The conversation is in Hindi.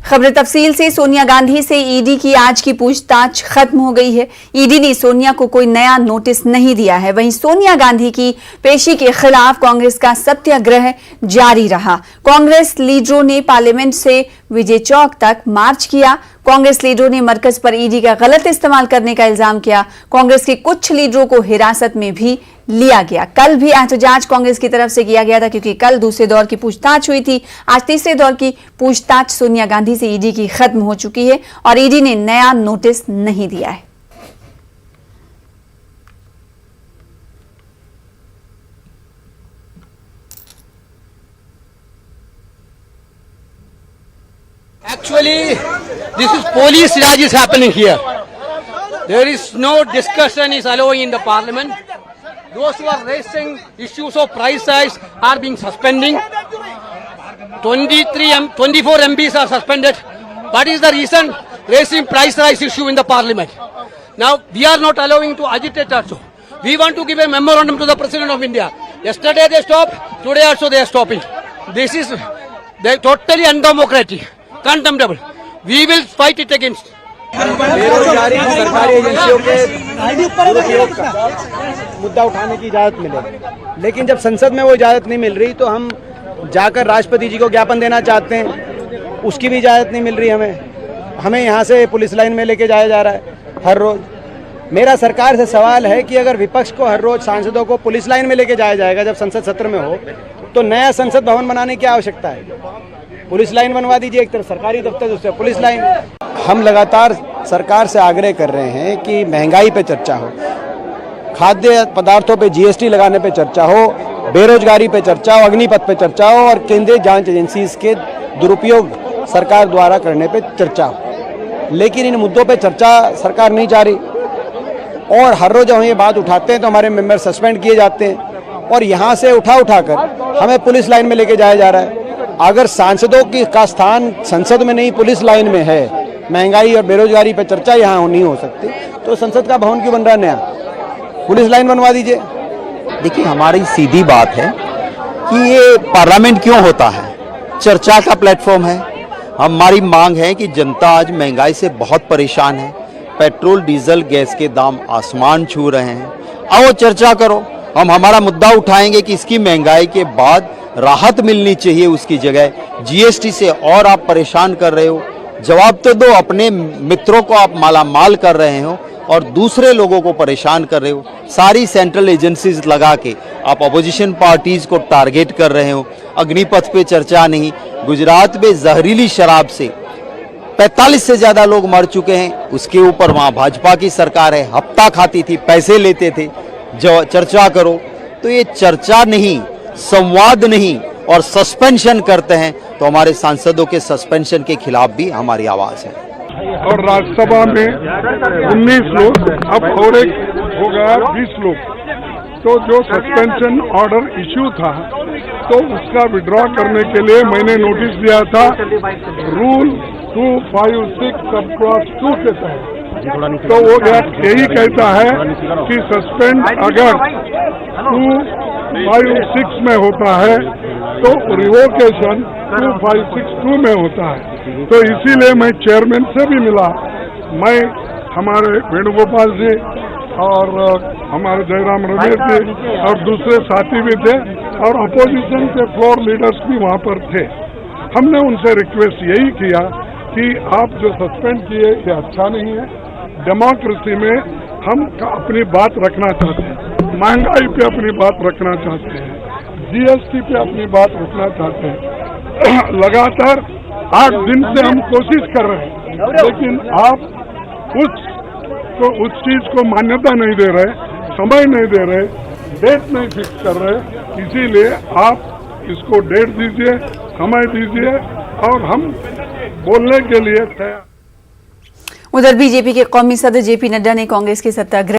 खबर तफसील से। सोनिया गांधी से ईडी की आज की पूछताछ खत्म हो गई है। ईडी ने सोनिया को कोई नया नोटिस नहीं दिया है। वहीं सोनिया गांधी की पेशी के खिलाफ कांग्रेस का सत्याग्रह जारी रहा। कांग्रेस लीडरों ने पार्लियामेंट से विजय चौक तक मार्च किया। कांग्रेस लीडरों ने मरकज पर ईडी का गलत इस्तेमाल करने का इल्जाम किया। कांग्रेस के कुछ लीडरों को हिरासत में भी लिया गया। कल भी एहतजाज कांग्रेस की तरफ से किया गया था, क्योंकि कल दूसरे दौर की पूछताछ हुई थी। आज तीसरे दौर की पूछताछ सोनिया गांधी से ईडी की खत्म हो चुकी है और ईडी ने नया नोटिस नहीं दिया है। Actually, this is police raj is happening here. There is no discussion is allowing in the parliament. Those who are raising issues of price rise are being suspending. 24 MPs are suspended. What is the reason? Raising price rise issue in the parliament. Now, we are not allowing to agitate also. We want to give a memorandum to the President of India. Yesterday they stopped, today also they are stopping. This is totally undemocratic, contemptible. We will fight it against. बेरोजगारी सरकारी एजेंसियों के दुरुपयोग का मुद्दा उठाने की इजाजत मिले, लेकिन जब संसद में वो इजाजत नहीं मिल रही तो हम जाकर राष्ट्रपति जी को ज्ञापन देना चाहते हैं, उसकी भी इजाजत नहीं मिल रही हमें यहाँ से पुलिस लाइन में लेके जाया जा रहा है हर रोज। मेरा सरकार से सवाल है कि अगर विपक्ष को हर रोज सांसदों को पुलिस लाइन में लेके जाया जाएगा जब संसद सत्र में हो, तो नया संसद भवन बनाने की आवश्यकता है। पुलिस लाइन बनवा दीजिए, एक तरफ सरकारी दफ्तर, दूसरे पुलिस लाइन। हम लगातार सरकार से आग्रह कर रहे हैं कि महंगाई पे चर्चा हो, खाद्य पदार्थों पे जीएसटी लगाने पे चर्चा हो, बेरोजगारी पे चर्चा हो, अग्निपथ पे चर्चा हो और केंद्रीय जांच एजेंसीज के दुरुपयोग सरकार द्वारा करने पे चर्चा हो। लेकिन इन मुद्दों पे चर्चा सरकार नहीं जा रही और हर रोज हम ये बात उठाते हैं तो हमारे मेंबर सस्पेंड किए जाते हैं और यहाँ से उठाकर हमें पुलिस लाइन में लेके जाया जा रहा है। अगर सांसदों का स्थान संसद में नहीं पुलिस लाइन में है, महंगाई और बेरोजगारी पर चर्चा यहाँ नहीं हो सकती, तो संसद का भवन क्यों बन रहा है नया? पुलिस लाइन बनवा दीजिए। देखिए, हमारी सीधी बात है कि ये पार्लियामेंट क्यों होता है, चर्चा का प्लेटफॉर्म है। हमारी मांग है कि जनता आज महंगाई से बहुत परेशान है। पेट्रोल डीजल गैस के दाम आसमान छू रहे हैं। आओ चर्चा करो, हम हमारा मुद्दा उठाएंगे कि इसकी महंगाई के बाद राहत मिलनी चाहिए, उसकी जगह जीएसटी से और आप परेशान कर रहे हो। जवाब तो दो, अपने मित्रों को आप मालामाल कर रहे हो और दूसरे लोगों को परेशान कर रहे हो। सारी सेंट्रल एजेंसीज लगा के आप अपोजिशन पार्टीज को टारगेट कर रहे हो। अग्निपथ पे चर्चा नहीं। गुजरात में जहरीली शराब से 45 से ज्यादा लोग मर चुके हैं, उसके ऊपर वहां भाजपा की सरकार है, हफ्ता खाती थी, पैसे लेते थे। जो चर्चा करो तो ये चर्चा नहीं, संवाद नहीं और सस्पेंशन करते हैं, तो हमारे सांसदों के सस्पेंशन के खिलाफ भी हमारी आवाज है। और राज्यसभा में 19 लोग, अब और एक हो गया 20 लोग। तो जो सस्पेंशन ऑर्डर इश्यू था तो उसका विड्रॉ करने के लिए मैंने नोटिस दिया था रूल 256 सब क्लॉज 2 के तहत। तो वो यही कहता है कि सस्पेंड अगर 256 में होता है तो रिवोकेशन 2562 में होता है। तो इसीलिए मैं चेयरमैन से भी मिला, मैं हमारे वेणुगोपाल जी और हमारे जयराम रमेश जी और दूसरे साथी भी थे और अपोजिशन के फ्लोर लीडर्स भी वहाँ पर थे। हमने उनसे रिक्वेस्ट यही किया कि आप जो सस्पेंड किए ये अच्छा नहीं है। डेमोक्रेसी में हम अपनी बात रखना चाहते हैं, महंगाई पे अपनी बात रखना चाहते हैं, जीएसटी पे अपनी बात रखना चाहते हैं। लगातार 8 दिन से हम कोशिश कर रहे हैं, लेकिन आप उस चीज को मान्यता नहीं दे रहे, समय नहीं दे रहे, डेट नहीं फिक्स कर रहे। इसीलिए आप इसको डेट दीजिए, समय दीजिए और हम बोलने के लिए तैयार। उधर बीजेपी के कौमी सदर जेपी नड्डा ने कांग्रेस के सत्याग्रह